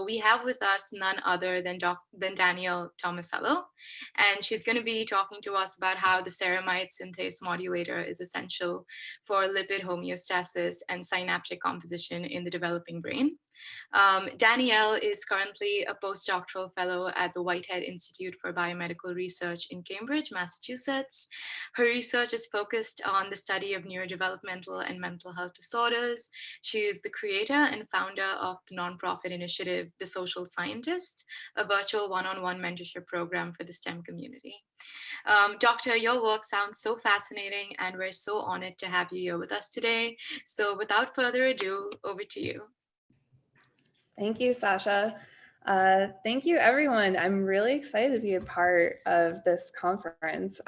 we have with us none other than Danielle Tomasello, and she's going to be talking to us about how the ceramide synthase modulator is essential for lipid homeostasis and synaptic composition in the developing brain. Danielle is currently a postdoctoral fellow at the Whitehead Institute for Biomedical Research in Cambridge, Massachusetts. Her research is focused on the study of neurodevelopmental and mental health disorders. She is the creator and founder of the nonprofit initiative, The Social Scientist, a virtual one-on-one mentorship program for the STEM community. Doctor, your work sounds so fascinating, and we're so honored to have you here with us today. So without further ado, over to you. Thank you, Sasha. Thank you, everyone. I'm really excited to be a part of this conference.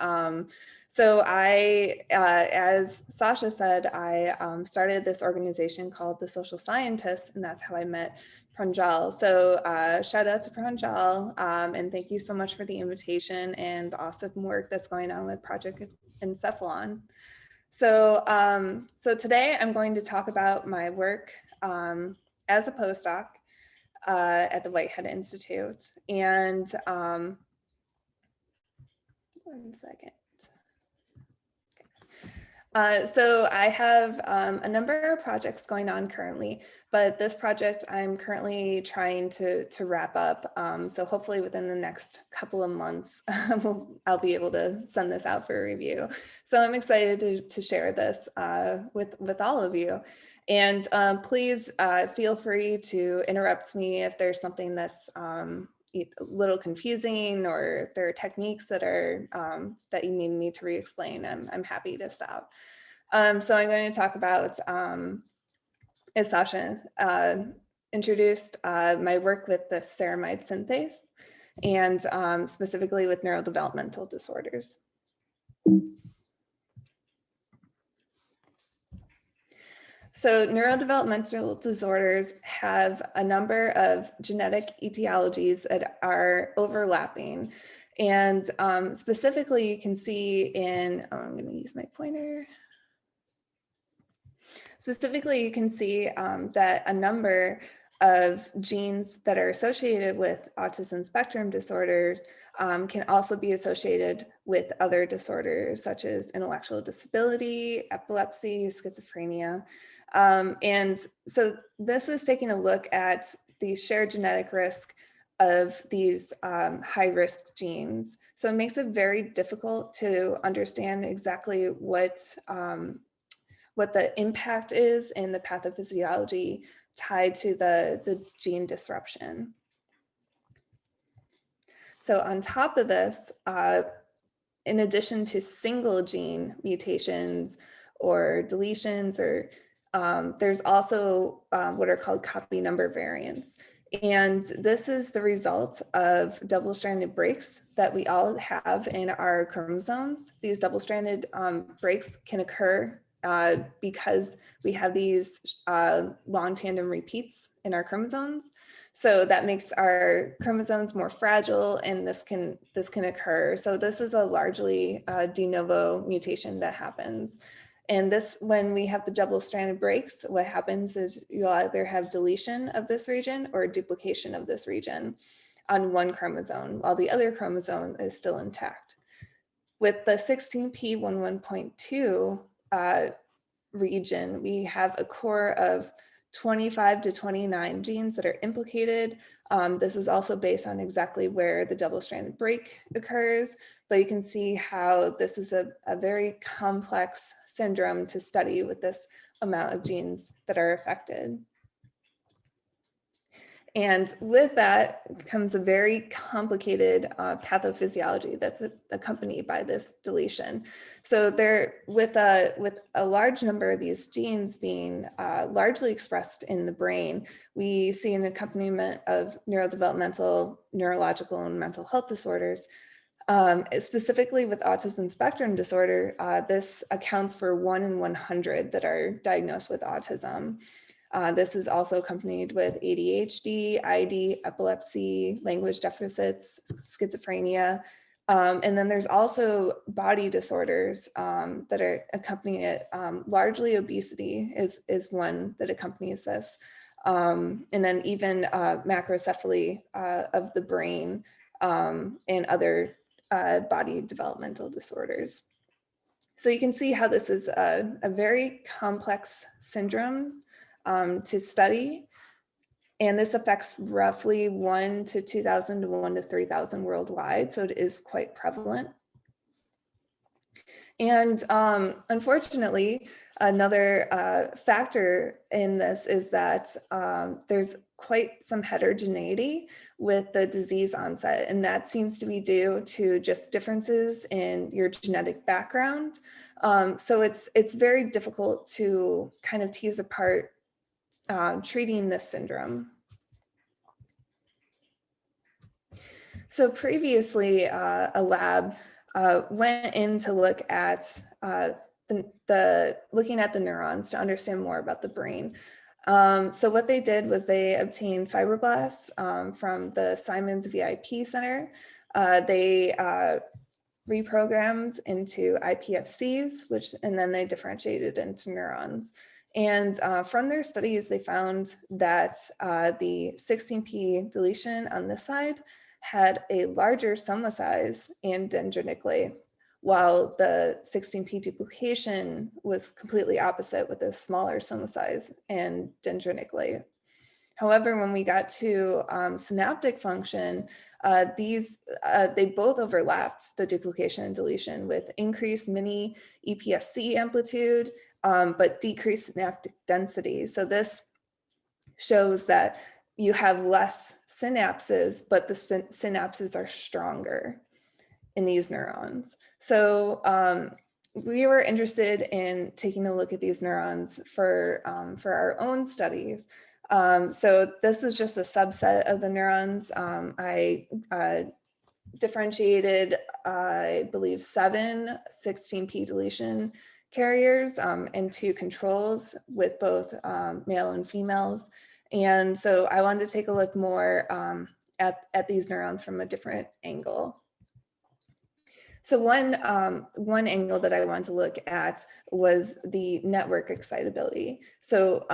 So as Sasha said, I started this organization called The Social Scientists, and that's how I met Pranjal. So shout out to Pranjal, and thank you so much for the invitation and the awesome work that's going on with Project Encephalon. So, so today I'm going to talk about my work as a postdoc at the Whitehead Institute. And one second. So I have a number of projects going on currently, but this project I'm currently trying to wrap up. So hopefully within the next couple of months, I'll be able to send this out for review. So I'm excited to share this with all of you. And please feel free to interrupt me if there's something that's a little confusing, or if there are techniques that are that you need me to re-explain. I'm happy to stop. So I'm going to talk about, as Sasha introduced, my work with the ceramide synthase, and specifically with neurodevelopmental disorders. So neurodevelopmental disorders have a number of genetic etiologies that are overlapping. And specifically, you can see in, I'm going to use my pointer. Specifically, you can see that a number of genes that are associated with autism spectrum disorders can also be associated with other disorders such as intellectual disability, epilepsy, schizophrenia. And so this is taking a look at the shared genetic risk of these high-risk genes. So it makes it very difficult to understand exactly what the impact is in the pathophysiology tied to the gene disruption. So on top of this, in addition to single gene mutations or deletions, or there's also what are called copy number variants. And this is the result of double-stranded breaks that we all have in our chromosomes. These double-stranded breaks can occur because we have these long tandem repeats in our chromosomes. So that makes our chromosomes more fragile, and this can occur. So this is a largely de novo mutation that happens. And this, when we have the double-stranded breaks, what happens is you'll either have deletion of this region or duplication of this region on one chromosome, while the other chromosome is still intact. With the 16p11.2 region, we have a core of 25 to 29 genes that are implicated. This is also based on exactly where the double-stranded break occurs, but you can see how this is a very complex syndrome to study with this amount of genes that are affected. And with that comes a very complicated pathophysiology that's accompanied by this deletion. So there, with a large number of these genes being largely expressed in the brain, we see an accompaniment of neurodevelopmental, neurological, and mental health disorders. Specifically with autism spectrum disorder, this accounts for 1 in 100 that are diagnosed with autism. This is also accompanied with ADHD, ID, epilepsy, language deficits, schizophrenia. And then there's also body disorders that are accompanying it. Largely obesity is one that accompanies this. and then even macrocephaly of the brain and other body developmental disorders. So you can see how this is a very complex syndrome to study. And this affects roughly 1 to 2,000 to 1 to 3,000 worldwide. So it is quite prevalent. And unfortunately, another factor in this is that there's quite some heterogeneity with the disease onset, and that seems to be due to just differences in your genetic background. So it's very difficult to kind of tease apart treating this syndrome. So previously, a lab went in to look at looking at the neurons to understand more about the brain. So what they did was they obtained fibroblasts from the Simons VIP Center. They reprogrammed into iPSCs, and then they differentiated into neurons. And from their studies, they found that the 16p deletion on this side had a larger soma size and dendritically, while the 16p duplication was completely opposite with a smaller soma size and dendritically. However, when we got to synaptic function, they both overlapped the duplication and deletion with increased mini EPSC amplitude, but decreased synaptic density. So this shows that you have less synapses, but the synapses are stronger in these neurons. So we were interested in taking a look at these neurons for our own studies. So this is just a subset of the neurons. I differentiated, I believe, 7 16p deletion carriers and 2 controls with both male and females. And so I wanted to take a look more at these neurons from a different angle. So one angle that I wanted to look at was the network excitability. So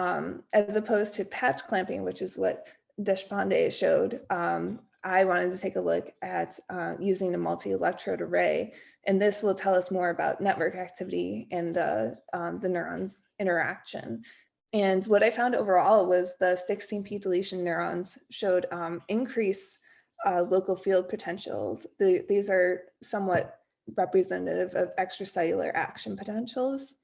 as opposed to patch clamping, which is what Deshpande showed, I wanted to take a look at using a multi-electrode array, and this will tell us more about network activity and the neurons' interaction. And what I found overall was the 16p deletion neurons showed increased local field potentials. These are somewhat representative of extracellular action potentials.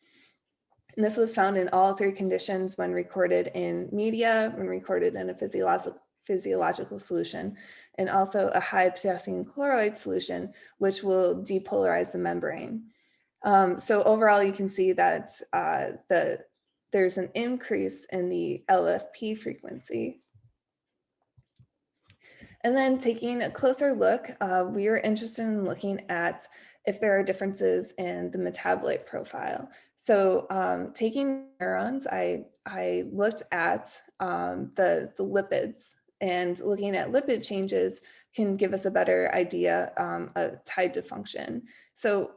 And this was found in all 3 conditions when recorded in media, when recorded in a physiological solution, and also a high potassium chloride solution, which will depolarize the membrane. So overall, you can see that there's an increase in the LFP frequency. And then taking a closer look, we were interested in looking at if there are differences in the metabolite profile. So taking neurons, I looked at the lipids, and looking at lipid changes can give us a better idea tied to function. So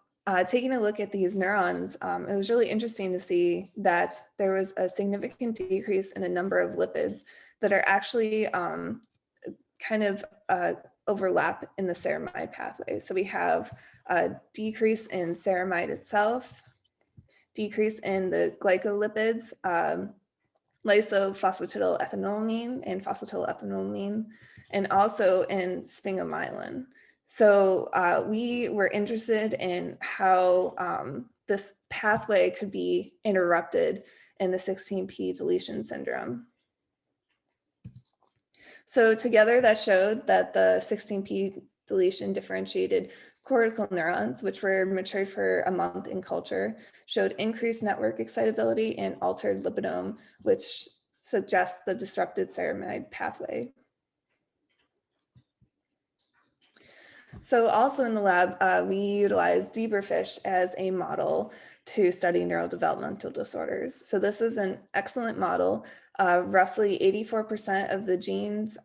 taking a look at these neurons, it was really interesting to see that there was a significant decrease in a number of lipids that are actually kind of overlap in the ceramide pathway. So we have a decrease in ceramide itself, decrease in the glycolipids, lysophosphatidylethanolamine and phosphatidylethanolamine, and also in sphingomyelin. So we were interested in how this pathway could be interrupted in the 16p deletion syndrome. So together that showed that the 16p deletion differentiated cortical neurons, which were matured for a month in culture, showed increased network excitability and altered lipidome, which suggests the disrupted ceramide pathway. So also in the lab, we utilized zebrafish as a model to study neurodevelopmental disorders. So this is an excellent model. Roughly 84% of the genes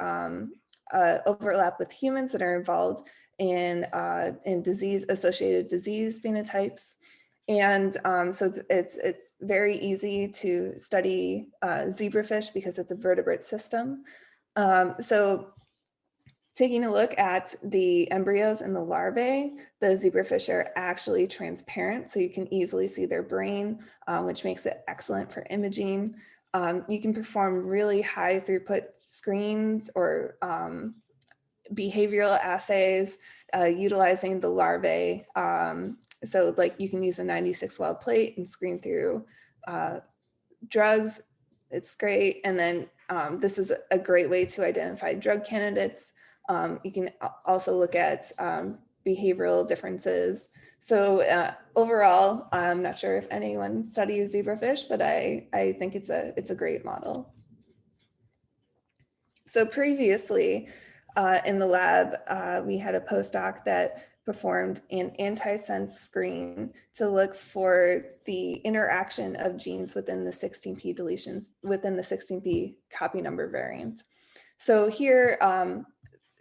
overlap with humans that are involved in disease-associated disease phenotypes. And so it's very easy to study zebrafish because it's a vertebrate system. So taking a look at the embryos and the larvae, the zebrafish are actually transparent, so you can easily see their brain, which makes it excellent for imaging. You can perform really high throughput screens or behavioral assays utilizing the larvae. So like you can use a 96 well plate and screen through drugs. It's great. And then this is a great way to identify drug candidates. You can also look at behavioral differences. So overall, I'm not sure if anyone studies zebrafish, but I think it's a great model. So previously in the lab, we had a postdoc that performed an antisense screen to look for the interaction of genes within the 16p deletions, within the 16p copy number variant. So here,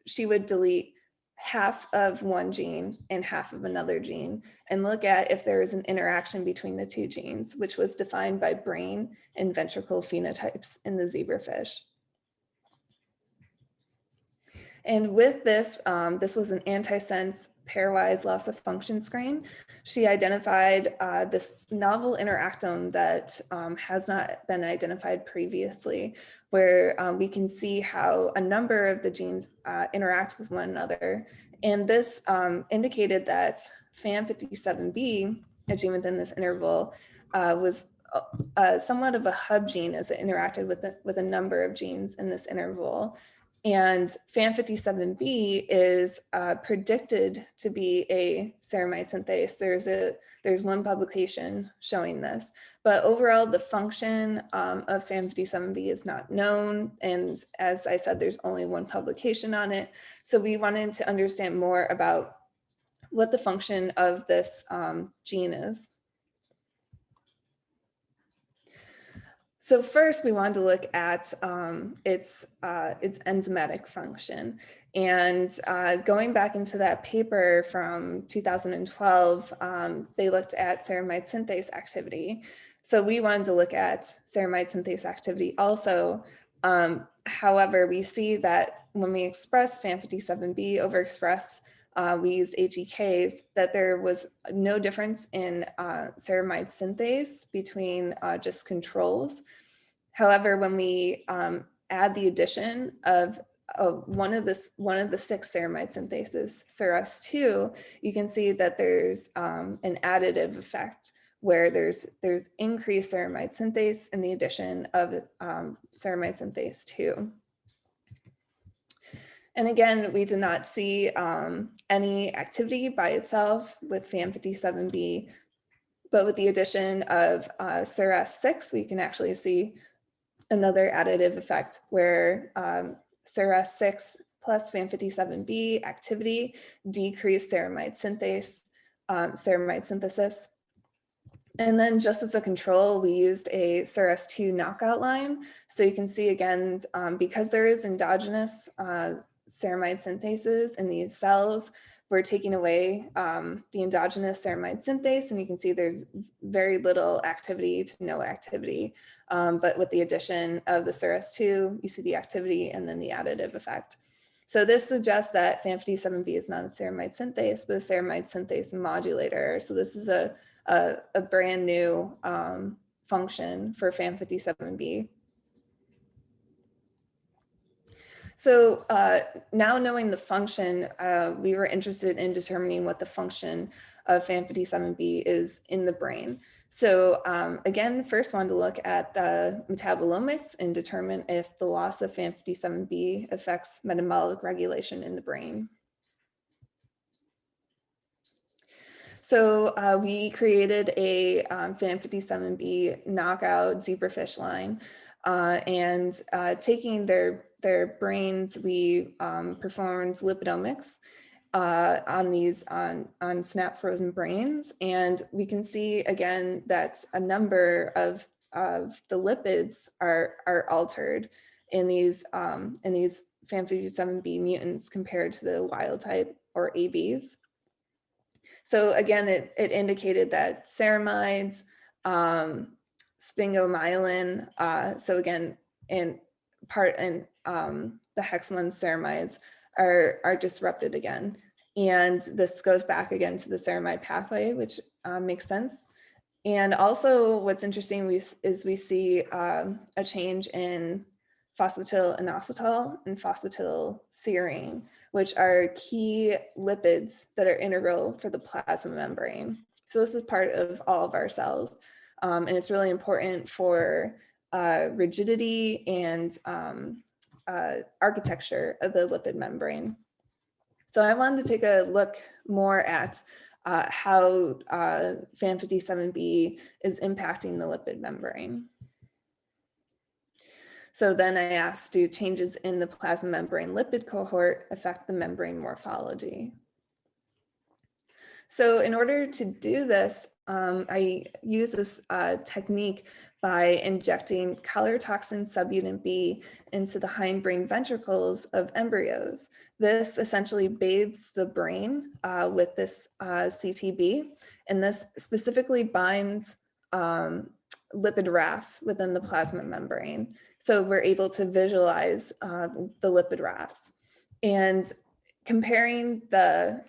she would delete half of one gene and half of another gene and look at if there is an interaction between the two genes, which was defined by brain and ventricle phenotypes in the zebrafish. And with this, this was an antisense pairwise loss of function screen. She identified this novel interactome that has not been identified previously, where we can see how a number of the genes interact with one another. And this indicated that FAM57B, a gene within this interval, was somewhat of a hub gene as it interacted with a number of genes in this interval. And FAM57B is predicted to be a ceramide synthase. There's one publication showing this, but overall the function of FAM57B is not known. And as I said, there's only one publication on it. So we wanted to understand more about what the function of this gene is. So first, we wanted to look at its enzymatic function. And going back into that paper from 2012, they looked at ceramide synthase activity. So we wanted to look at ceramide synthase activity also. However, we see that when we express FAM57B overexpress, we used HEKs, that there was no difference in ceramide synthase between just controls. However, when we add the addition of one of the 6 ceramide synthases, CERAS2, you can see that there's an additive effect where there's increased ceramide synthase in the addition of ceramide synthase 2. And again, we did not see any activity by itself with FAM57B, but with the addition of CERAS6, we can actually see another additive effect where CERAS6 plus FAM57B activity decreased ceramide synthesis. And then just as a control, we used a CERAS2 knockout line. So you can see again, because there is endogenous ceramide synthases in these cells, we're taking away the endogenous ceramide synthase, and you can see there's very little activity to no activity. But with the addition of the CERAS2, you see the activity and then the additive effect. So this suggests that FAM57B is not a ceramide synthase, but a ceramide synthase modulator. So this is a brand new function for FAM57B. So now knowing the function, we were interested in determining what the function of FAM57B is in the brain. So again, first wanted to look at the metabolomics and determine if the loss of FAM57B affects metabolic regulation in the brain. So we created a FAM57B knockout zebrafish line, and taking their brains, we performed lipidomics on SNAP frozen brains, and we can see again that a number of the lipids are altered in these FAM57B mutants compared to the wild type or ABs. So again, it indicated that ceramides, sphingomyelin, so again, the hex-1 ceramides are disrupted again. And this goes back again to the ceramide pathway, which makes sense. And also what's interesting is we see a change in phosphatidylinositol and phosphatidylserine, which are key lipids that are integral for the plasma membrane. So this is part of all of our cells. And it's really important for rigidity and architecture of the lipid membrane. So I wanted to take a look more at how FAM57B is impacting the lipid membrane. So then I asked, do changes in the plasma membrane lipid cohort affect the membrane morphology? So in order to do this, I use this technique by injecting color toxin subunit B into the hindbrain ventricles of embryos. This essentially bathes the brain with this CTB, and this specifically binds lipid rafts within the plasma membrane. So we're able to visualize the lipid rafts. And comparing the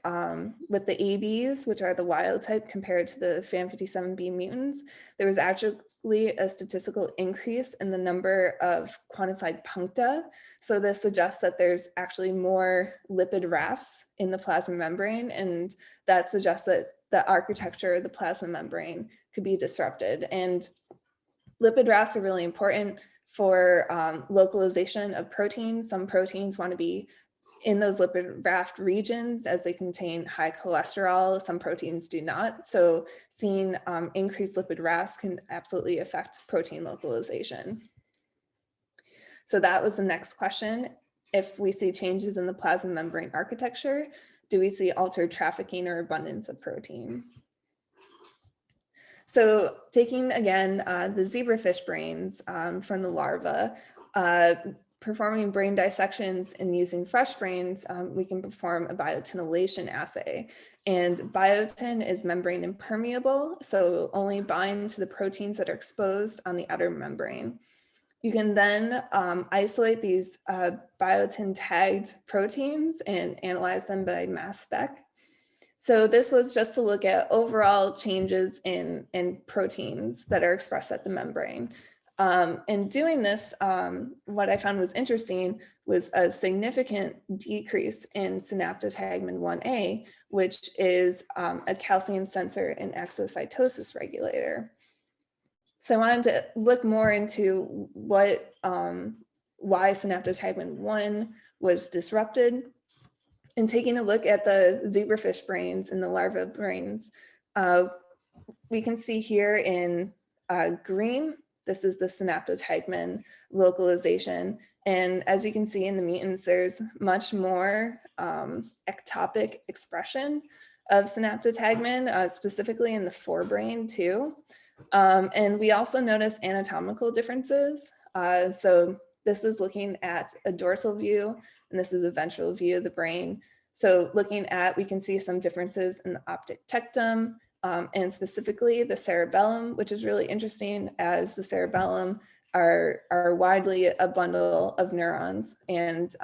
with the ABs, which are the wild type, compared to the FAM57B mutants, there was actually a statistical increase in the number of quantified puncta. So this suggests that there's actually more lipid rafts in the plasma membrane, and that suggests that the architecture of the plasma membrane could be disrupted. And lipid rafts are really important for localization of proteins. Some proteins want to be in those lipid raft regions as they contain high cholesterol. Some proteins do not. So seeing increased lipid rafts can absolutely affect protein localization. So that was the next question. If we see changes in the plasma membrane architecture, do we see altered trafficking or abundance of proteins? So taking again the zebrafish brains from the larva, performing brain dissections and using fresh brains, we can perform a biotinylation assay. And biotin is membrane impermeable, so only bind to the proteins that are exposed on the outer membrane. You can then isolate these biotin tagged proteins and analyze them by mass spec. So this was just to look at overall changes in proteins that are expressed at the membrane. And doing this, what I found was interesting was a significant decrease in synaptotagmin 1A, which is a calcium sensor and exocytosis regulator. So I wanted to look more into why synaptotagmin 1 was disrupted. And taking a look at the zebrafish brains and the larva brains, we can see here in green, this is the synaptotagmin localization. And as you can see in the mutants, there's much more ectopic expression of synaptotagmin, specifically in the forebrain too. And we also notice anatomical differences. So this is looking at a dorsal view, and this is a ventral view of the brain. So looking at, we can see some differences in the optic tectum, and specifically the cerebellum, which is really interesting as the cerebellum are widely a bundle of neurons, and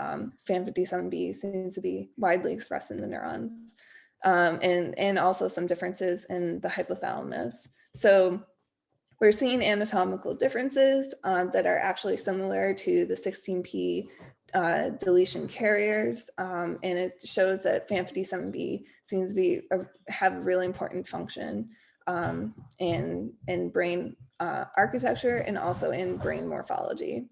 FAM57B seems to be widely expressed in the neurons, and also some differences in the hypothalamus. So we're seeing anatomical differences that are actually similar to the 16p deletion carriers, and it shows that FAM57B seems to have a really important function in brain architecture and also in brain morphology.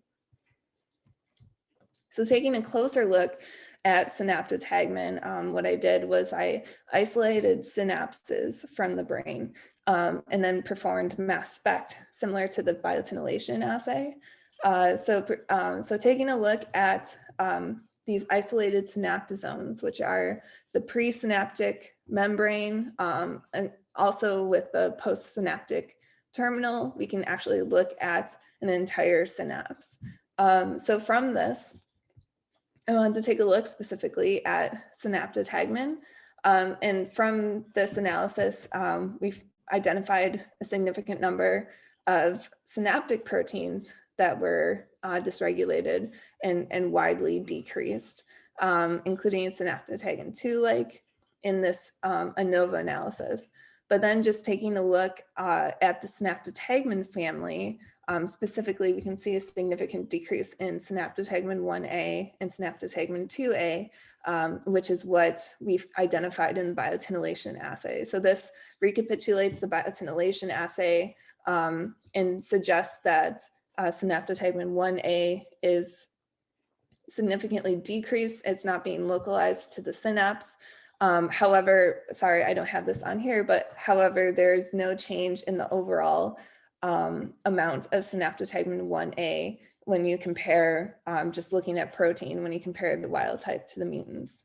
So taking a closer look at synaptotagmin, what I did was I isolated synapses from the brain and then performed mass spec similar to the biotinylation assay. So taking a look at these isolated synaptosomes, which are the presynaptic membrane, and also with the postsynaptic terminal, we can actually look at an entire synapse. So from this, I wanted to take a look specifically at synaptotagmin. And from this analysis, we've identified a significant number of synaptic proteins that were dysregulated and widely decreased, including synaptotagin 2, like in this ANOVA analysis. But then just taking a look at the synaptotagmin family, specifically, we can see a significant decrease in synaptotagmin 1A and synaptotagmin 2A, which is what we've identified in the biotinylation assay. So this recapitulates the biotinylation assay and suggests that synaptotagmin 1A is significantly decreased. It's not being localized to the synapse. However, sorry, I don't have this on here, but however, there's no change in the overall amount of synaptotagmin 1A when you compare, just looking at protein, when you compare the wild type to the mutants.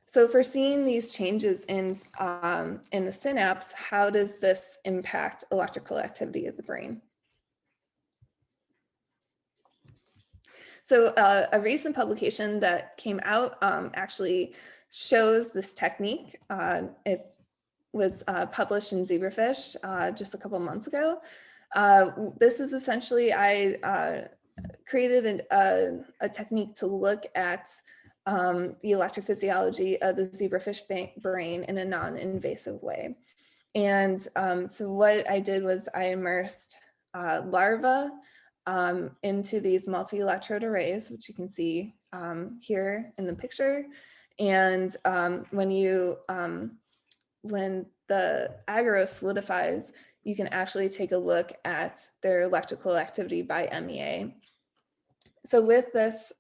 So for seeing these changes in the synapse, how does this impact electrical activity of the brain? So a recent publication that came out actually shows this technique. It was published in Zebrafish just a couple months ago. This is essentially, I created a technique to look at the electrophysiology of the zebrafish brain in a non-invasive way. And so what I did was I immersed larvae into these multi-electrode arrays, which you can see here in the picture. And when the agarose solidifies, you can actually take a look at their electrical activity by MEA. So with this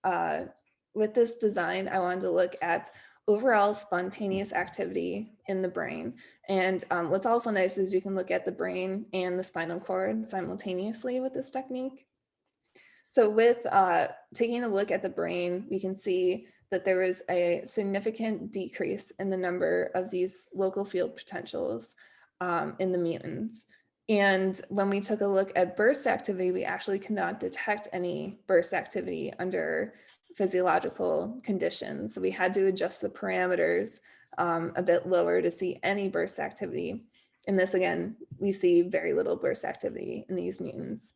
design, I wanted to look at overall spontaneous activity in the brain. And what's also nice is you can look at the brain and the spinal cord simultaneously with this technique. So with taking a look at the brain, we can see that there is a significant decrease in the number of these local field potentials in the mutants. And when we took a look at burst activity, we actually could not detect any burst activity under physiological conditions. So we had to adjust the parameters a bit lower to see any burst activity. In this, again, we see very little burst activity in these mutants.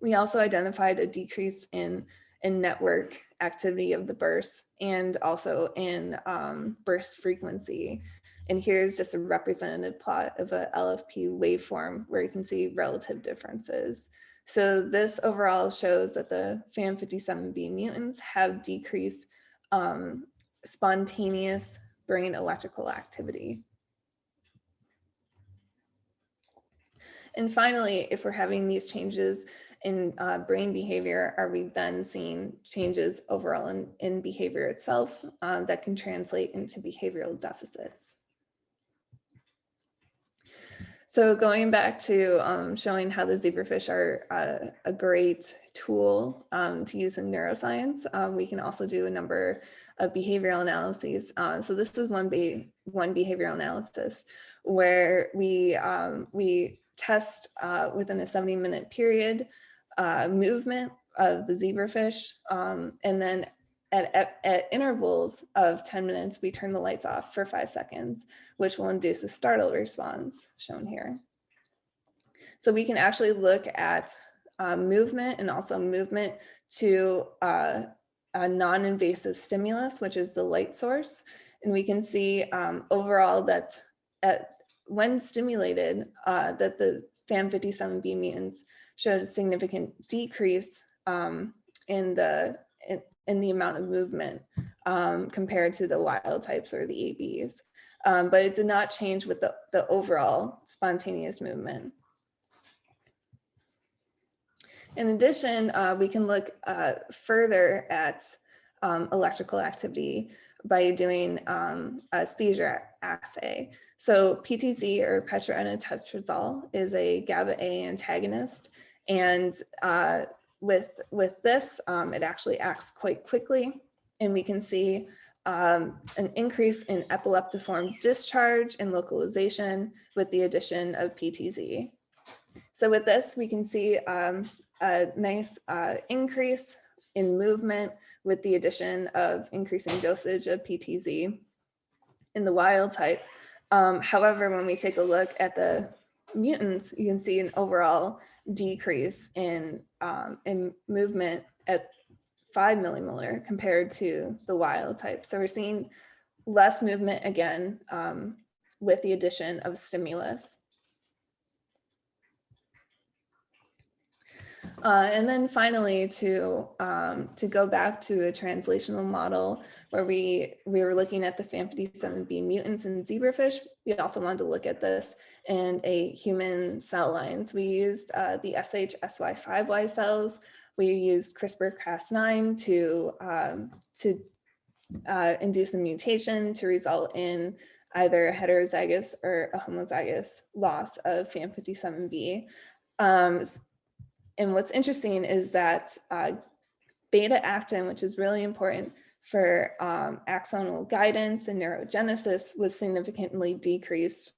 We also identified a decrease in network activity of the bursts and also in burst frequency. And here's just a representative plot of a LFP waveform where you can see relative differences. So this overall shows that the FAM57B mutants have decreased spontaneous brain electrical activity. And finally, if we're having these changes in brain behavior, are we then seeing changes overall in behavior itself that can translate into behavioral deficits? So going back to showing how the zebrafish are a great tool to use in neuroscience, we can also do a number of behavioral analyses. So this is one behavioral analysis where we test within a 70-minute period movement of the zebrafish, and then at intervals of 10 minutes, we turn the lights off for 5 seconds, which will induce a startle response shown here. So we can actually look at movement and also movement to a non-invasive stimulus, which is the light source. And we can see overall that when stimulated, that the FAM57B mutants showed a significant decrease in the amount of movement compared to the wild types or the ABs. But it did not change with the overall spontaneous movement. In addition, we can look further at electrical activity by doing a seizure assay. So PTZ, or petroennotetrazole, is a GABA A antagonist, and with this, it actually acts quite quickly, and we can see an increase in epileptiform discharge and localization with the addition of PTZ. So with this, we can see a nice increase in movement with the addition of increasing dosage of PTZ in the wild type. However, when we take a look at the mutants, you can see an overall decrease in movement at 5 millimolar compared to the wild type. So we're seeing less movement again with the addition of stimulus. And then finally, to go back to a translational model where we were looking at the FAM57B mutants in zebrafish, we also wanted to look at this in a human cell lines. We used the SHSY5Y cells. We used CRISPR-Cas9 to induce a mutation to result in either a heterozygous or a homozygous loss of FAM57B. And what's interesting is that beta-actin, which is really important for axonal guidance and neurogenesis, was significantly decreased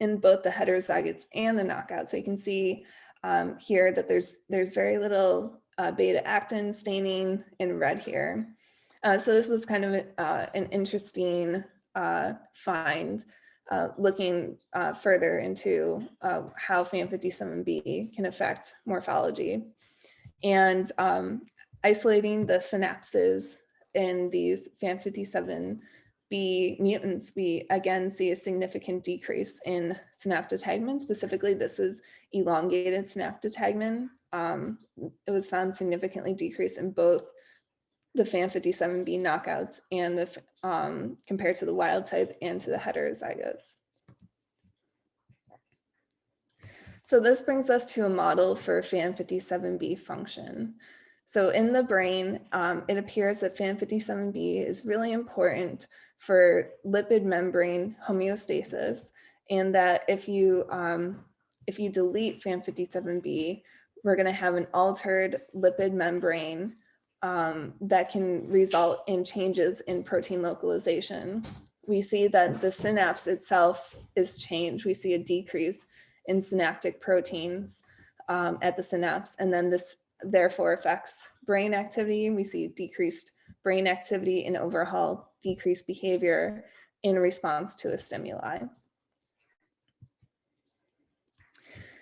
in both the heterozygotes and the knockouts. So you can see here that there's very little beta-actin staining in red here. So this was kind of an interesting find, looking further into how FAM57B can affect morphology. And isolating the synapses in these FAM57B mutants, we again see a significant decrease in synaptotagmin. Specifically, this is elongated synaptotagmin. It was found significantly decreased in both the FAM57B knockouts and the compared to the wild type and to the heterozygotes. So this brings us to a model for FAM57B function. So in the brain, it appears that FAM57B is really important for lipid membrane homeostasis, and that if you delete FAM57B, we're going to have an altered lipid membrane that can result in changes in protein localization. We see that the synapse itself is changed. We see a decrease in synaptic proteins at the synapse, and then this therefore affects brain activity. We see decreased brain activity and overall decreased behavior in response to a stimuli.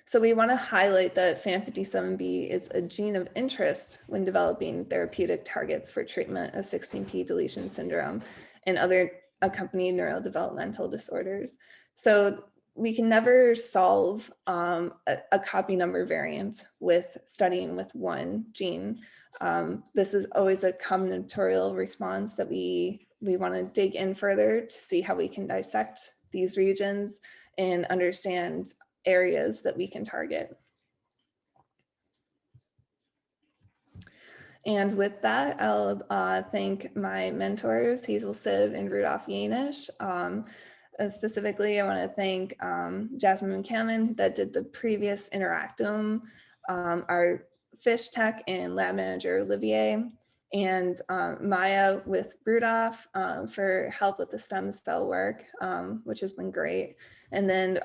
So we want to highlight that FAM57B is a gene of interest when developing therapeutic targets for treatment of 16p deletion syndrome and other accompanying neurodevelopmental disorders. So we can never solve a copy number variant with studying with one gene. This is always a combinatorial response that we want to dig in further to see how we can dissect these regions and understand areas that we can target. And with that, I'll thank my mentors, Hazel Siv and Rudolph Yanish. Specifically, I want to thank Jasmine McCammon that did the previous interactome, our fish tech and lab manager, Olivier, and Maya with Rudolph for help with the stem cell work, which has been great. And then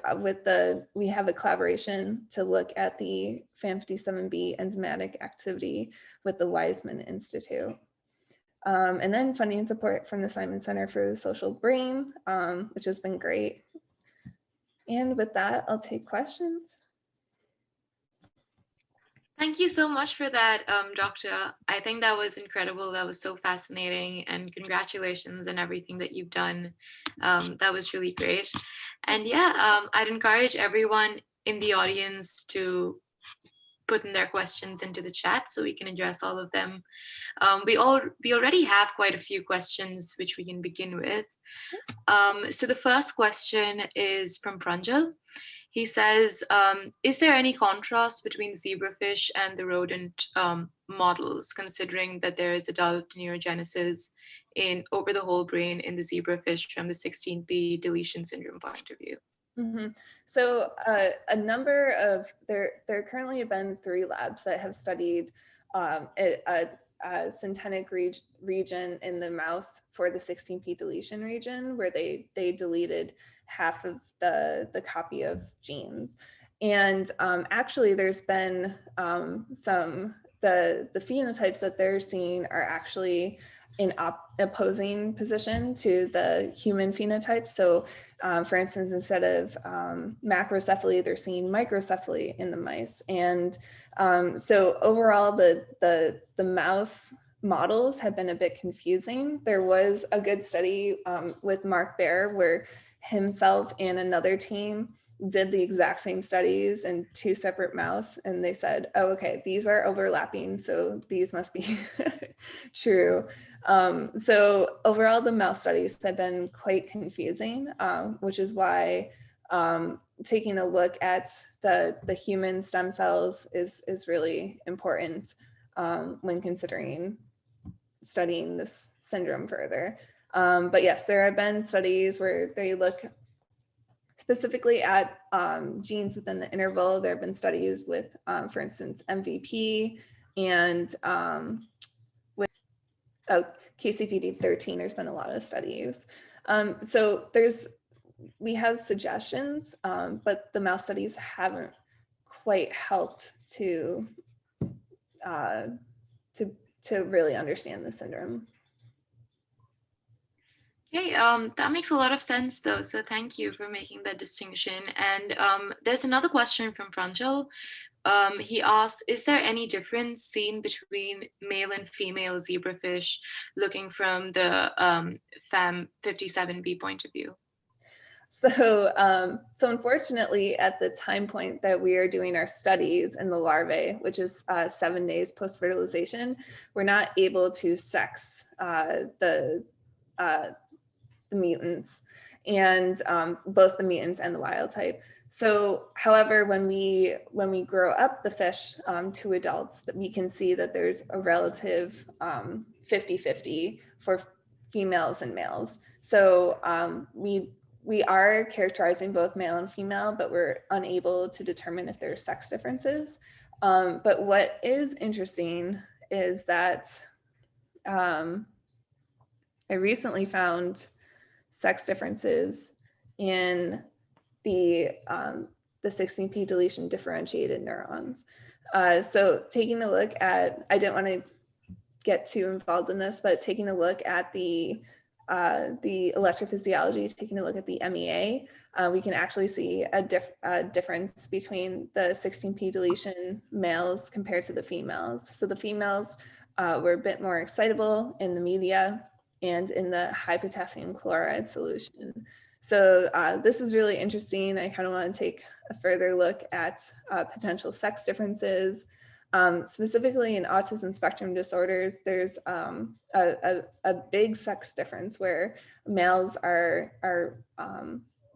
we have a collaboration to look at the FAM57B enzymatic activity with the Weizmann Institute. And then funding and support from the Simon Center for the Social Brain, which has been great. And with that, I'll take questions. Thank you so much for that, Doctor. I think that was incredible. That was so fascinating, and congratulations on everything that you've done. That was really great. And yeah, I'd encourage everyone in the audience to put in their questions into the chat so we can address all of them. We already have quite a few questions which we can begin with. So the first question is from Pranjal. He says, is there any contrast between zebrafish and the rodent models, considering that there is adult neurogenesis over the whole brain in the zebrafish from the 16p deletion syndrome point of view? Mm-hmm. So there currently have been 3 labs that have studied a syntenic region in the mouse for the 16p deletion region, where they deleted half of the copy of genes. And actually there's been some the phenotypes that they're seeing are actually in opposing position to the human phenotype. So for instance, instead of macrocephaly, they're seeing microcephaly in the mice. And so overall, the mouse models have been a bit confusing. There was a good study with Mark Baer where himself and another team did the exact same studies in 2 separate mouse, and they said, oh, okay, these are overlapping, so these must be true. So overall, the mouse studies have been quite confusing, which is why taking a look at the human stem cells is really important when considering studying this syndrome further. But yes, there have been studies where they look specifically at genes within the interval. There have been studies with, for instance, MVP and with KCTD13, there's been a lot of studies. So we have suggestions, but the mouse studies haven't quite helped to really understand the syndrome. Okay, that makes a lot of sense though. So thank you for making that distinction. And there's another question from Pranjal. He asks, is there any difference seen between male and female zebrafish looking from the FAM57B point of view? So, so unfortunately, at the time point that we are doing our studies in the larvae, which is 7 days post-fertilization, we're not able to sex the mutants, and both the mutants and the wild type. So, however, when we grow up the fish to adults, that we can see that there's a relative 50-50 for females and males. So we are characterizing both male and female, but we're unable to determine if there are sex differences. But what is interesting is that I recently found sex differences in the 16p deletion differentiated neurons. So taking a look at, I didn't want to get too involved in this, but taking a look at the electrophysiology, taking a look at the MEA, we can actually see a difference between the 16p deletion males compared to the females. So the females were a bit more excitable in the media and in the high potassium chloride solution. So this is really interesting. I kind of want to take a further look at potential sex differences. Specifically in autism spectrum disorders, there's a big sex difference where males are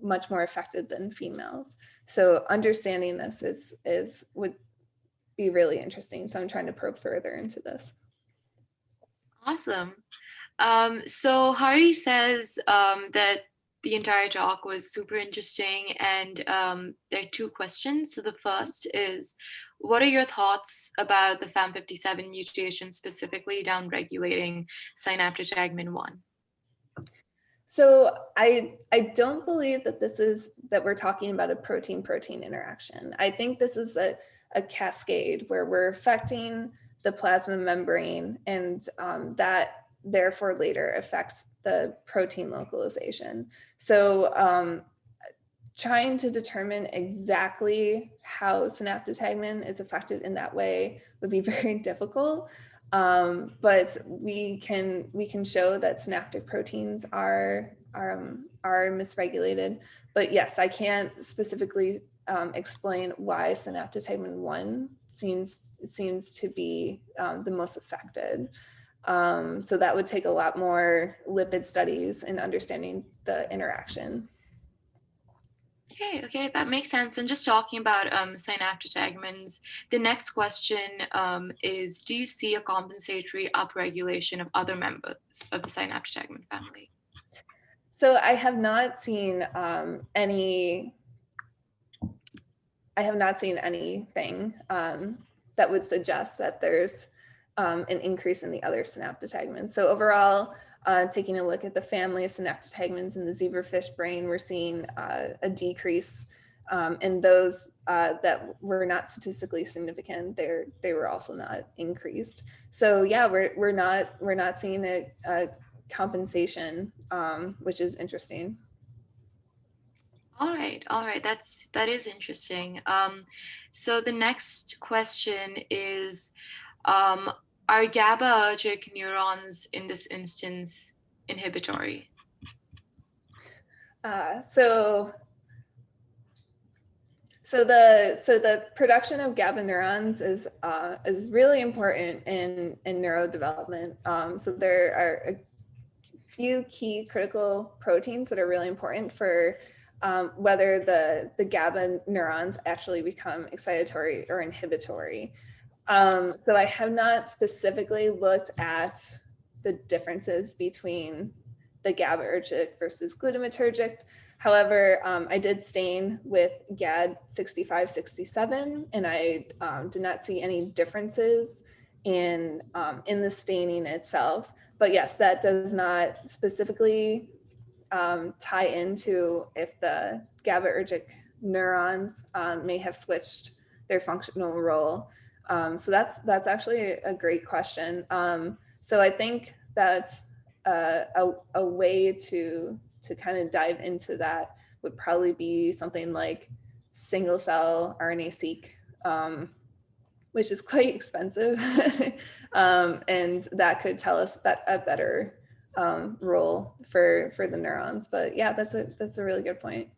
much more affected than females. So understanding this would be really interesting. So I'm trying to probe further into this. Awesome. So Hari says that the entire talk was super interesting, and there are 2 questions. So the first is, what are your thoughts about the FAM57 mutation, specifically downregulating synaptogagmin 1? So I don't believe that we're talking about a protein-protein interaction. I think this is a cascade where we're affecting the plasma membrane, and that therefore later affects the protein localization. So trying to determine exactly how synaptogagmin is affected in that way would be very difficult. But we can show that synaptic proteins are misregulated. But yes, I can't specifically explain why synaptogagmin 1 seems to be the most affected. So that would take a lot more lipid studies and understanding the interaction. Okay, that makes sense. And just talking about synaptogagmins, the next question is, do you see a compensatory upregulation of other members of the synaptogagmin family? So I have not seen anything that would suggest that there's an increase in the other synaptogagmins. So overall, taking a look at the family of synaptogagmins in the zebrafish brain, we're seeing a decrease And those that were not statistically significant, they were also not increased. So yeah, we're not seeing a compensation, which is interesting. All right. That is interesting. So the next question is, um, are GABAergic neurons in this instance inhibitory? So the production of GABA neurons is really important in neurodevelopment. So there are a few key critical proteins that are really important for whether the GABA neurons actually become excitatory or inhibitory. So I have not specifically looked at the differences between the GABAergic versus glutamatergic. However, I did stain with GAD 6567, and I did not see any differences in the staining itself. But yes, that does not specifically tie into if the GABAergic neurons may have switched their functional role. So that's actually a great question. So I think that's a way to kind of dive into that would probably be something like single cell RNA-seq, which is quite expensive. And that could tell us a better role for the neurons. But yeah, that's a really good point.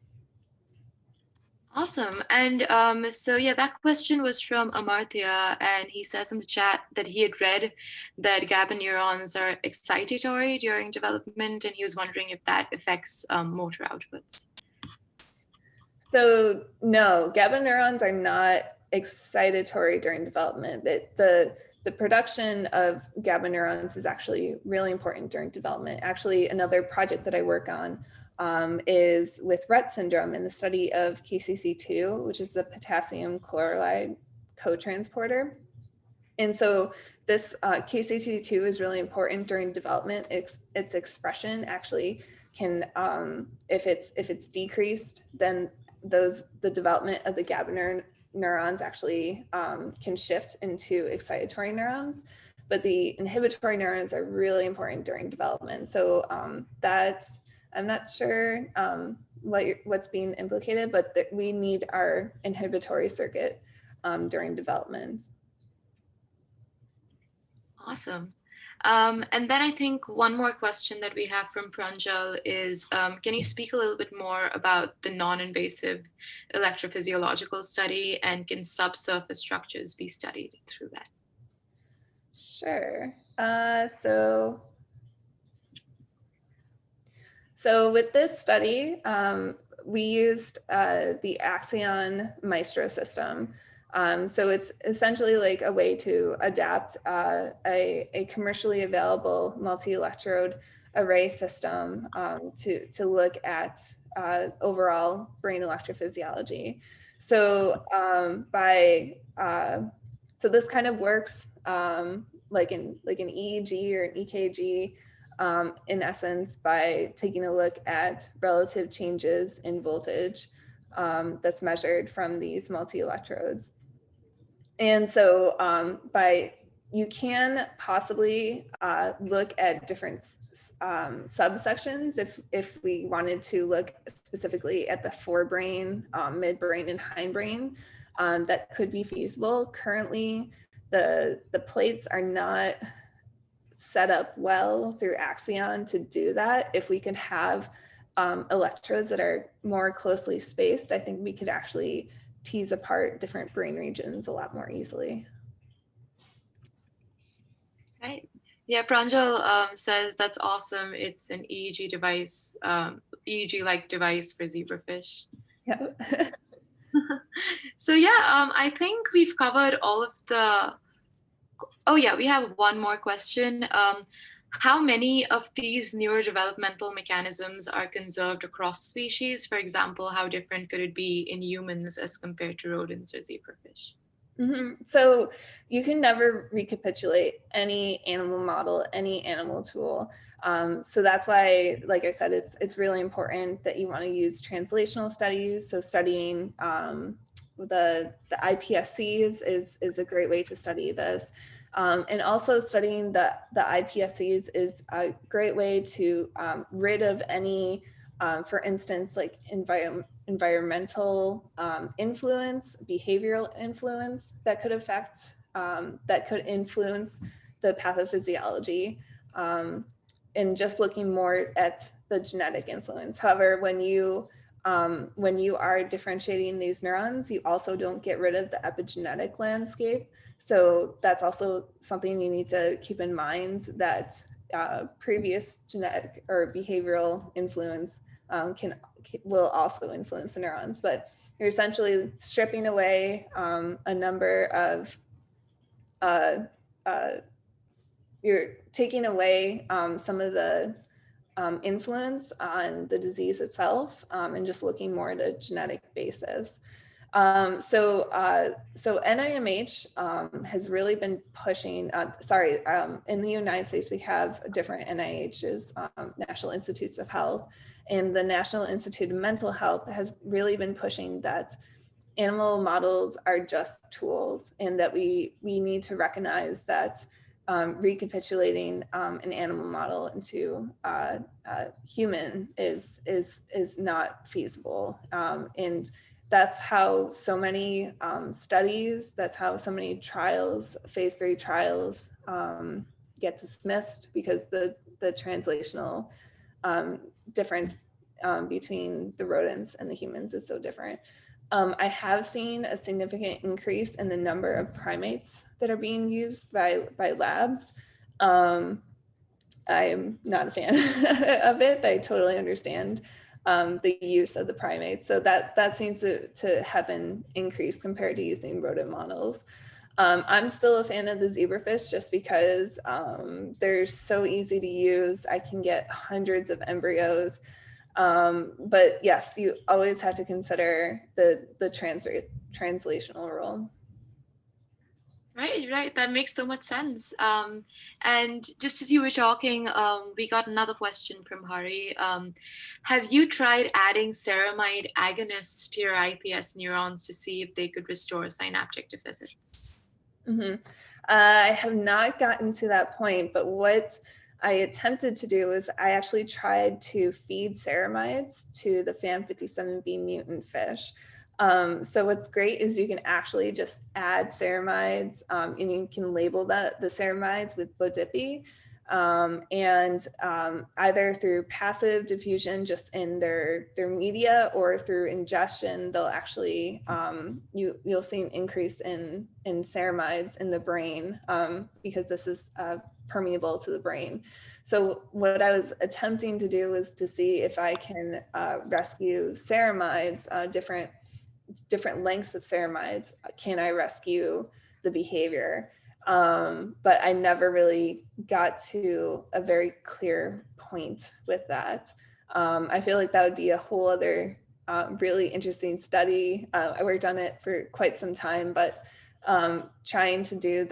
Awesome. And so, yeah, that question was from Amartya, and he says in the chat that he had read that GABA neurons are excitatory during development, and he was wondering if that affects motor outputs. So no, GABA neurons are not excitatory during development. The production of GABA neurons is actually really important during development. Actually, another project that I work on is with Rett syndrome and the study of KCC2, which is a potassium chloride co-transporter. And so this KCC2 is really important during development. Its expression actually can, if it's decreased, then the development of the GABA neurons actually can shift into excitatory neurons. But the inhibitory neurons are really important during development. So I'm not sure what's being implicated, but we need our inhibitory circuit during development. Awesome. And then I think one more question that we have from Pranjal is, can you speak a little bit more about the non-invasive electrophysiological study, and can subsurface structures be studied through that? Sure. So with this study, we used the Axion Maestro system. So it's essentially like a way to adapt a commercially available multi-electrode array system to look at overall brain electrophysiology. So so this kind of works like an EEG or an EKG. In essence, by taking a look at relative changes in voltage that's measured from these multi-electrodes. And so you can possibly look at different subsections if we wanted to look specifically at the forebrain, midbrain, and hindbrain. That could be feasible. Currently, the plates are not set up well through Axion to do that. If we could have electrodes that are more closely spaced, I think we could actually tease apart different brain regions a lot more easily. Right. Yeah, Pranjal says that's awesome. It's an EEG device, EEG-like device for zebrafish. Yeah. So yeah, I think we've covered all of the. Oh yeah, we have one more question. How many of these neurodevelopmental mechanisms are conserved across species? For example, how different could it be in humans as compared to rodents or zebrafish? Mm-hmm. So you can never recapitulate any animal model, any animal tool. So that's why, like I said, it's really important that you want to use translational studies. So studying the iPSCs is a great way to study this. And also studying the iPSCs is a great way to rid of any, for instance, like environmental influence, behavioral influence that could affect, that could influence the pathophysiology, and just looking more at the genetic influence. However, when you are differentiating these neurons, you also don't get rid of the epigenetic landscape. So that's also something you need to keep in mind, that previous genetic or behavioral influence will also influence the neurons. But you're essentially stripping away a number of, uh, you're taking away some of the influence on the disease itself, and just looking more at a genetic basis. So NIMH has really been pushing, in the United States, we have different NIHs, National Institutes of Health, and the National Institute of Mental Health has really been pushing that animal models are just tools, and that we need to recognize that recapitulating an animal model into human is not feasible, and that's how so many studies, that's how so many trials, phase 3 trials, get dismissed, because the translational difference between the rodents and the humans is so different. I have seen a significant increase in the number of primates that are being used by labs. I'm not a fan of it. I totally understand the use of the primates. So that seems to have an increase compared to using rodent models. I'm still a fan of the zebrafish, just because they're so easy to use. I can get hundreds of embryos. But yes, you always have to consider the translational role. Right. That makes so much sense. And just as you were talking, we got another question from Hari. Have you tried adding ceramide agonists to your IPS neurons to see if they could restore synaptic deficits? Mm-hmm. I have not gotten to that point, but what I attempted to do is I actually tried to feed ceramides to the FAM57B mutant fish. So what's great is you can actually just add ceramides, and you can label the ceramides with Bodipi, and either through passive diffusion just in their media, or through ingestion, they'll actually, you'll see an increase in ceramides in the brain, because this is permeable to the brain. So what I was attempting to do was to see if I can rescue ceramides, different lengths of ceramides. Can I rescue the behavior? But I never really got to a very clear point with that. I feel like that would be a whole other really interesting study. I worked on it for quite some time, but trying to do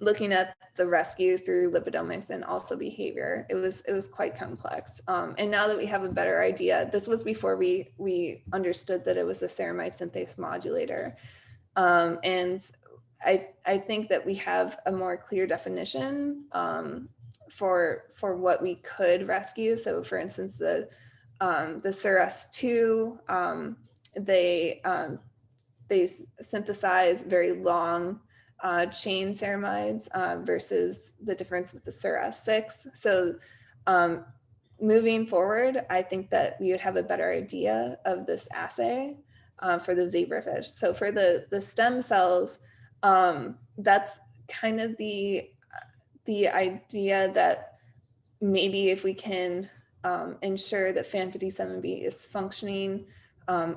looking at the rescue through lipidomics and also behavior, it was quite complex. And now that we have a better idea, this was before we understood that it was a ceramide synthase modulator. And I think that we have a more clear definition for what we could rescue. So for instance, the CERS2, they synthesize very long chain ceramides versus the difference with the CERS6. So moving forward, I think that we would have a better idea of this assay for the zebrafish. So for the stem cells, that's kind of the idea that maybe if we can ensure that FAM57B is functioning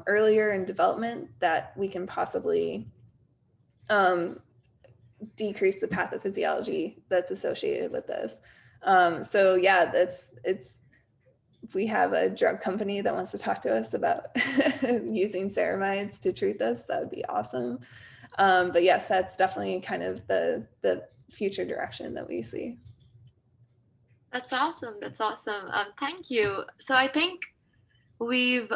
earlier in development, that we can possibly decrease the pathophysiology that's associated with this. So yeah, if we have a drug company that wants to talk to us about using ceramides to treat this, that would be awesome. But yes, that's definitely kind of the future direction that we see. That's awesome. That's awesome. Thank you. So I think we've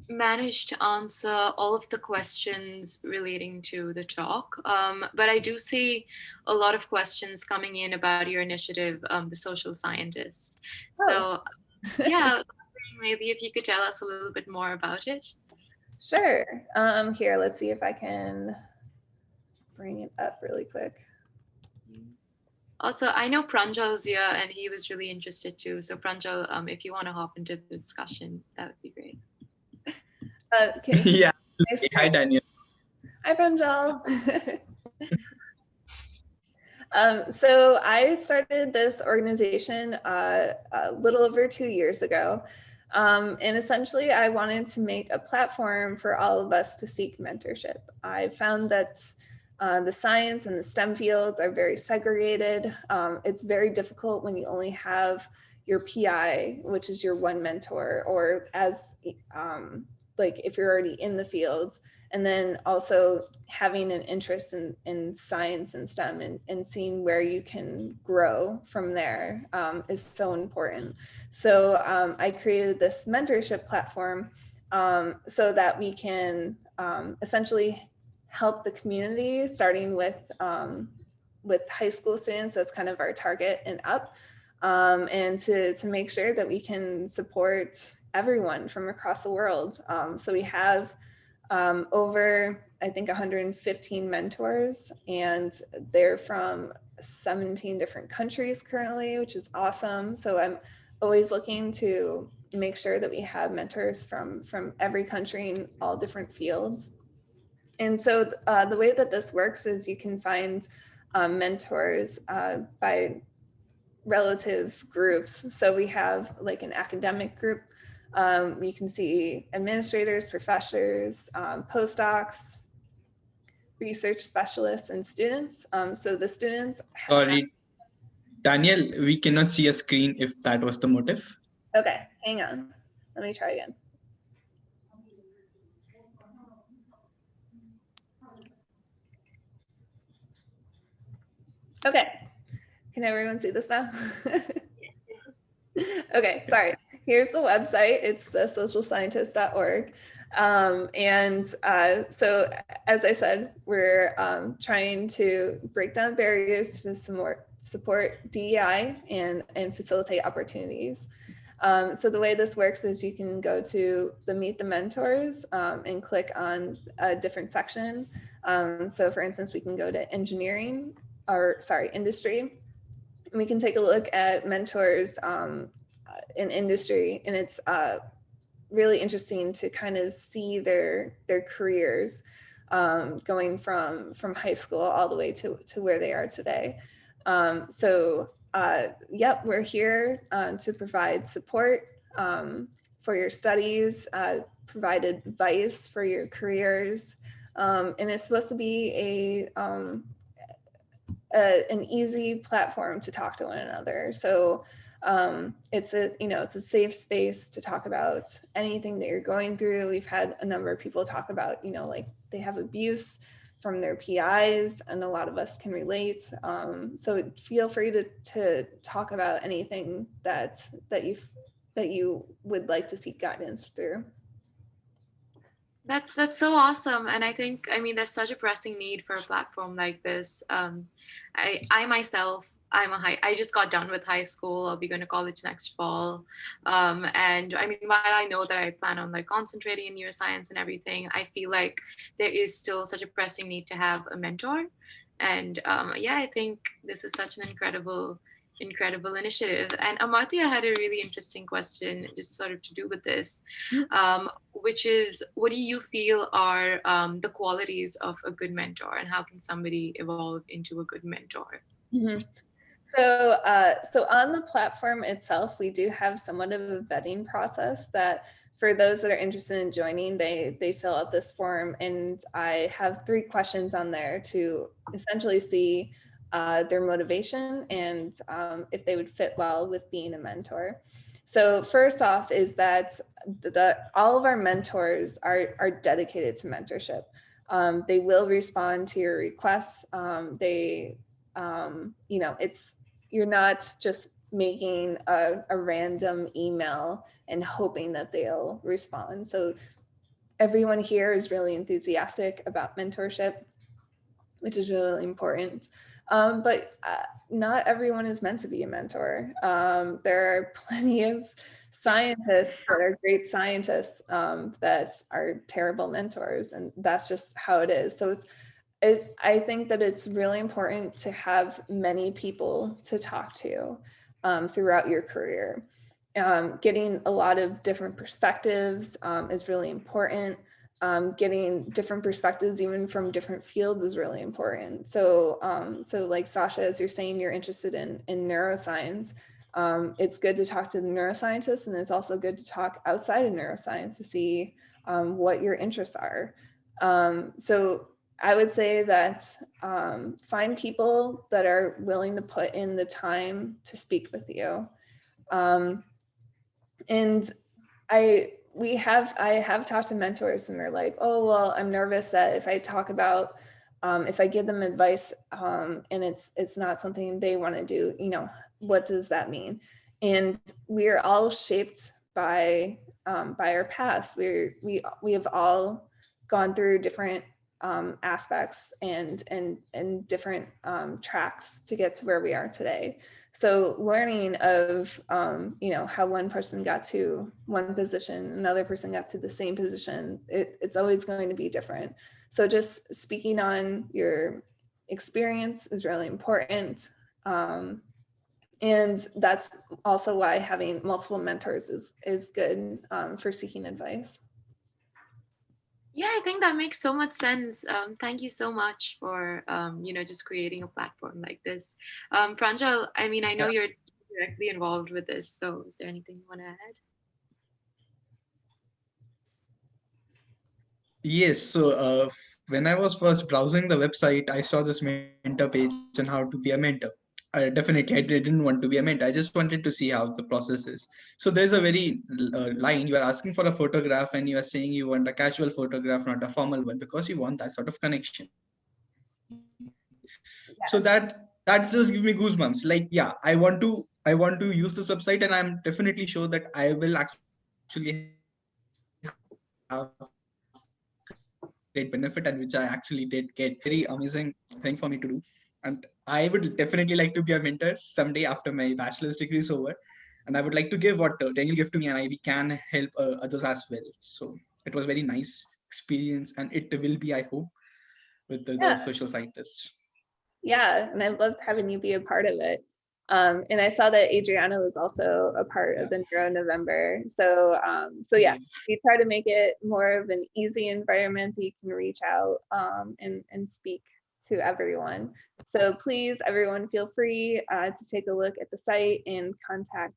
managed to answer all of the questions relating to the talk. But I do see a lot of questions coming in about your initiative, The Social Scientist. Oh, So, yeah, maybe if you could tell us a little bit more about it. sure. Here, let's see if I can bring it up really quick. Also, I know Pranjal's here and he was really interested too. So, Pranjal, if you want to hop into the discussion, that would be great. Can Yeah. I Hi, start? Daniel. Hi, Pranjal. So I started this organization a little over 2 years ago. And essentially, I wanted to make a platform for all of us to seek mentorship. I found that the science and the STEM fields are very segregated. It's very difficult when you only have your PI, which is your one mentor, or as like if you're already in the fields, and then also having an interest in science and STEM and seeing where you can grow from there is so important. So I created this mentorship platform so that we can essentially help the community, starting with high school students. That's kind of our target and up, and to make sure that we can support everyone from across the world. So we have over, I think, 115 mentors, and they're from 17 different countries currently, which is awesome. So I'm always looking to make sure that we have mentors from every country in all different fields. And so the way that this works is you can find mentors by relative groups. So we have like an academic group. We can see administrators, professors, postdocs, research specialists, and students. So the students Sorry, Daniel, we cannot see a screen if that was the motive. okay, hang on. Let me try again. Okay, can everyone see this now? Okay, sorry. Here's the website. It's thesocialscientist.org. So, as I said, we're trying to break down barriers to support DEI and facilitate opportunities. So the way this works is you can go to the Meet the Mentors and click on a different section. So for instance, we can go to engineering, or sorry, industry. And we can take a look at mentors in industry, and it's really interesting to kind of see their careers going from high school all the way to where they are today. Yep, we're here to provide support for your studies, provide advice for your careers, and it's supposed to be an easy platform to talk to one another. So it's a safe space to talk about anything that you're going through. We've had a number of people talk about, like they have abuse from their PIs, and a lot of us can relate. So feel free to talk about anything that you would like to seek guidance through. That's so awesome, and I mean, there's such a pressing need for a platform like this. I myself, I just got done with high school. I'll be going to college next fall, and I mean, while I know that I plan on like concentrating in neuroscience and everything, I feel like there is still such a pressing need to have a mentor, and yeah, I think this is such an incredible initiative. And Amartya had a really interesting question, just sort of to do with this, which is, what do you feel are the qualities of a good mentor, and how can somebody evolve into a good mentor? Mm-hmm. So on the platform itself, we do have somewhat of a vetting process that for those that are interested in joining, they fill out this form, and I have 3 questions on there to essentially see their motivation and if they would fit well with being a mentor. So first off is that all of our mentors are dedicated to mentorship. They will respond to your requests. It's you're not just making a random email and hoping that they'll respond. So everyone here is really enthusiastic about mentorship, which is really important. But not everyone is meant to be a mentor. There are plenty of scientists that are great scientists that are terrible mentors, and that's just how it is. So I think that it's really important to have many people to talk to throughout your career. Getting a lot of different perspectives is really important. Getting different perspectives, even from different fields, is really important. So, so like Sasha, as you're saying, you're interested in neuroscience. It's good to talk to the neuroscientists, and it's also good to talk outside of neuroscience to see what your interests are. So I would say that find people that are willing to put in the time to speak with you. And I have talked to mentors, and they're like, oh, well, I'm nervous that if I talk about, if I give them advice and it's not something they want to do, you know, what does that mean? And we're all shaped by our past. We have all gone through different aspects and different tracks to get to where we are today. So learning of, you know, how one person got to one position, another person got to the same position, it's always going to be different. So just speaking on your experience is really important. And that's also why having multiple mentors is good for seeking advice. Yeah, I think that makes so much sense. Thank you so much for just creating a platform like this. Pranjal, I mean, I know you're directly involved with this, so is there anything you want to add? Yes, so when I was first browsing the website, I saw this mentor page and how to be a mentor. Definitely, I didn't want to be a mentor. I just wanted to see how the process is. So there's a very line, you are asking for a photograph and you are saying you want a casual photograph, not a formal one, because you want that sort of connection. So that just gives me goosebumps. Like, yeah, I want to use this website, and I'm definitely sure that I will actually have great benefit, and which I actually did get. So it was very amazing thing for me to do. And I would definitely like to be a mentor someday after my bachelor's degree is over. And I would like to give what Daniel gave to me, and we can help others as well. So it was very nice experience, and it will be, I hope, with the social scientists. Yeah. Yeah, and I love having you be a part of it. And I saw that Adriana was also a part of the Neuro November. So, so yeah, we try to make it more of an easy environment that you can reach out and speak to everyone. So please, everyone, feel free to take a look at the site and contact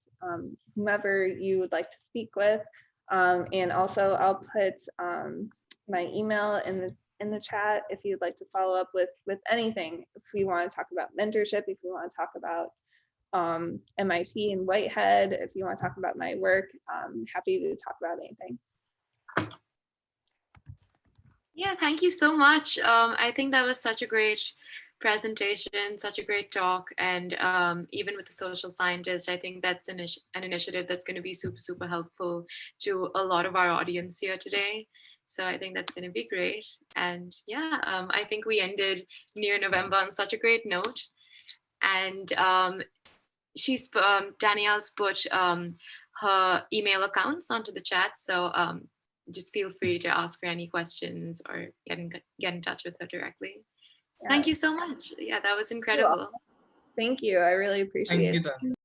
whomever you would like to speak with. And also, I'll put my email in the chat if you'd like to follow up with anything. If you want to talk about mentorship, if you want to talk about MIT and Whitehead, if you want to talk about my work, I'm happy to talk about anything. Yeah, thank you so much. I think that was such a great presentation, such a great talk. And even with the social scientist, I think that's an initiative that's going to be super, super helpful to a lot of our audience here today. So I think that's going to be great. And yeah, I think we ended NeuroNovember on such a great note. And Danielle's put her email accounts onto the chat. So just feel free to ask her any questions or get in touch with her directly. Yeah. Thank you so much. Yeah, that was incredible. Thank you. I really appreciate it.